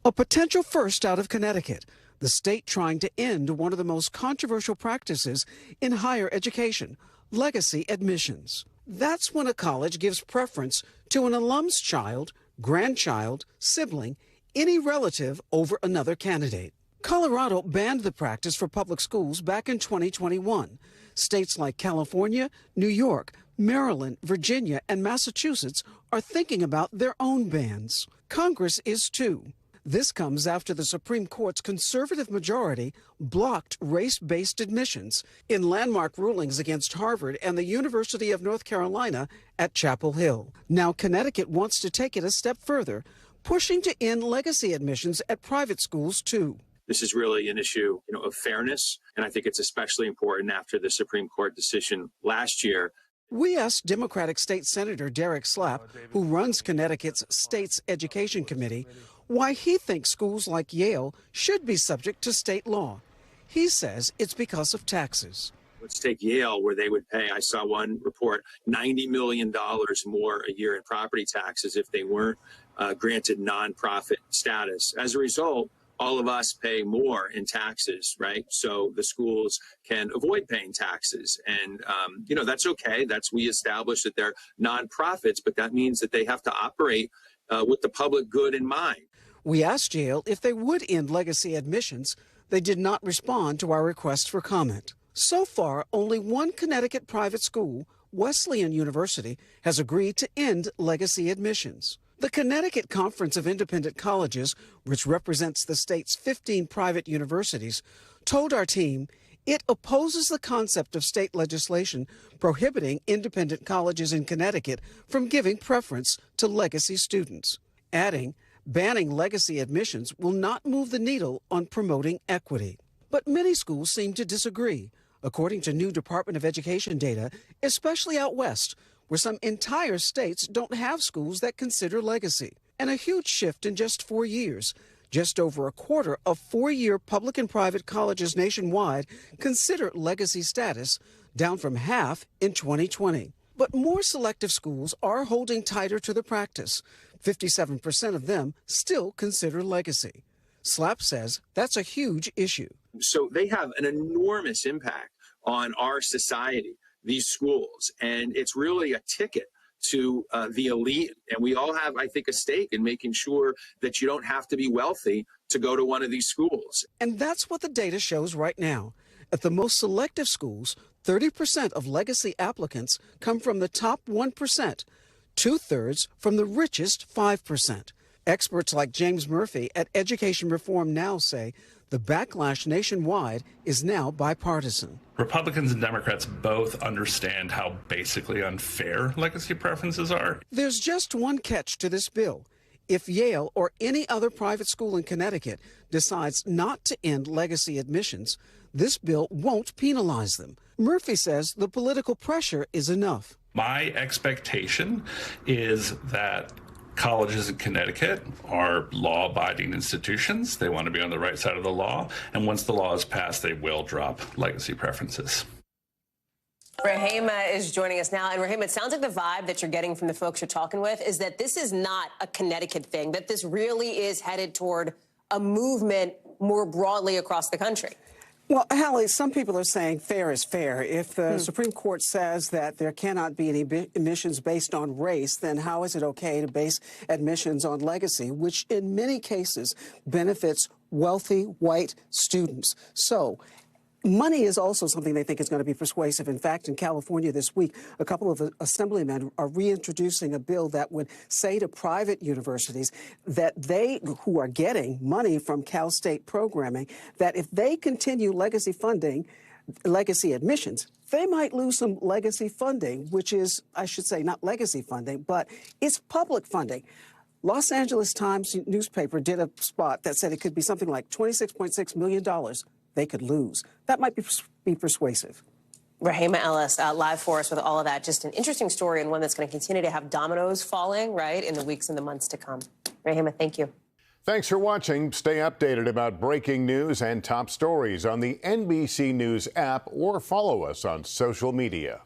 A potential first out of Connecticut, the state trying to end one of the most controversial practices in higher education, legacy admissions. That's when a college gives preference to an alum's child, grandchild, sibling, any relative over another candidate. Colorado banned the practice for public schools back in 2021. States like California, New York, Maryland, Virginia, and Massachusetts are thinking about their own bans. Congress is too. This comes after the Supreme Court's conservative majority blocked race-based admissions in landmark rulings against Harvard and the University of North Carolina at Chapel Hill. Now Connecticut wants to take it a step further, pushing to end legacy admissions at private schools too. This is really an issue, of fairness, and I think it's especially important after the Supreme Court decision last year. We asked Democratic State Senator Derek Slapp, who runs Connecticut's State's Education Committee, why he thinks schools like Yale should be subject to state law. He says it's because of taxes. Let's take Yale, where they would pay, I saw one report, $90 million more a year in property taxes if they weren't granted nonprofit status. As a result, all of us pay more in taxes, right? So the schools can avoid paying taxes. And, that's okay. We establish that they're nonprofits, but that means that they have to operate with the public good in mind. We asked Yale if they would end legacy admissions. They did not respond to our request for comment. So far, only one Connecticut private school, Wesleyan University, has agreed to end legacy admissions. The Connecticut Conference of Independent Colleges, which represents the state's 15 private universities, told our team it opposes the concept of state legislation prohibiting independent colleges in Connecticut from giving preference to legacy students, adding, banning legacy admissions will not move the needle on promoting equity. But many schools seem to disagree, according to new Department of Education data, especially out west, where some entire states don't have schools that consider legacy. And a huge shift in just 4 years. Just over a quarter of four-year public and private colleges nationwide consider legacy status, down from half in 2020. But more selective schools are holding tighter to the practice. 57% of them still consider legacy. Slapp says that's a huge issue. So they have an enormous impact on our society, these schools, and it's really a ticket to the elite. And we all have, I think, a stake in making sure that you don't have to be wealthy to go to one of these schools. And that's what the data shows right now. At the most selective schools, 30% of legacy applicants come from the top 1%, 2/3 from the richest 5%. Experts like James Murphy at Education Reform Now say the backlash nationwide is now bipartisan. Republicans and Democrats both understand how basically unfair legacy preferences are. There's just one catch to this bill. If Yale or any other private school in Connecticut decides not to end legacy admissions, this bill won't penalize them. Murphy says the political pressure is enough. My expectation is that colleges in Connecticut are law-abiding institutions. They want to be on the right side of the law. And once the law is passed, they will drop legacy preferences. Rahima is joining us now. And Rahima, it sounds like the vibe that you're getting from the folks you're talking with is that this is not a Connecticut thing, that this really is headed toward a movement more broadly across the country. Well, Hallie, some people are saying fair is fair. If the Supreme Court says that there cannot be any admissions based on race, then how is it okay to base admissions on legacy, which in many cases benefits wealthy white students? So money is also something they think is going to be persuasive. In fact, in California this week, a couple of assemblymen are reintroducing a bill that would say to private universities that they, who are getting money from Cal State programming, that if they continue legacy funding, legacy admissions, they might lose some legacy funding, which is, I should say, not legacy funding, but it's public funding. Los Angeles Times newspaper did a spot that said it could be something like $26.6 million they could lose. That might be persuasive. Rahima Ellis, live for us with all of that. Just an interesting story and one that's going to continue to have dominoes falling, right, in the weeks and the months to come. Rahima, thank you. Thanks for watching. Stay updated about breaking news and top stories on the NBC News app or follow us on social media.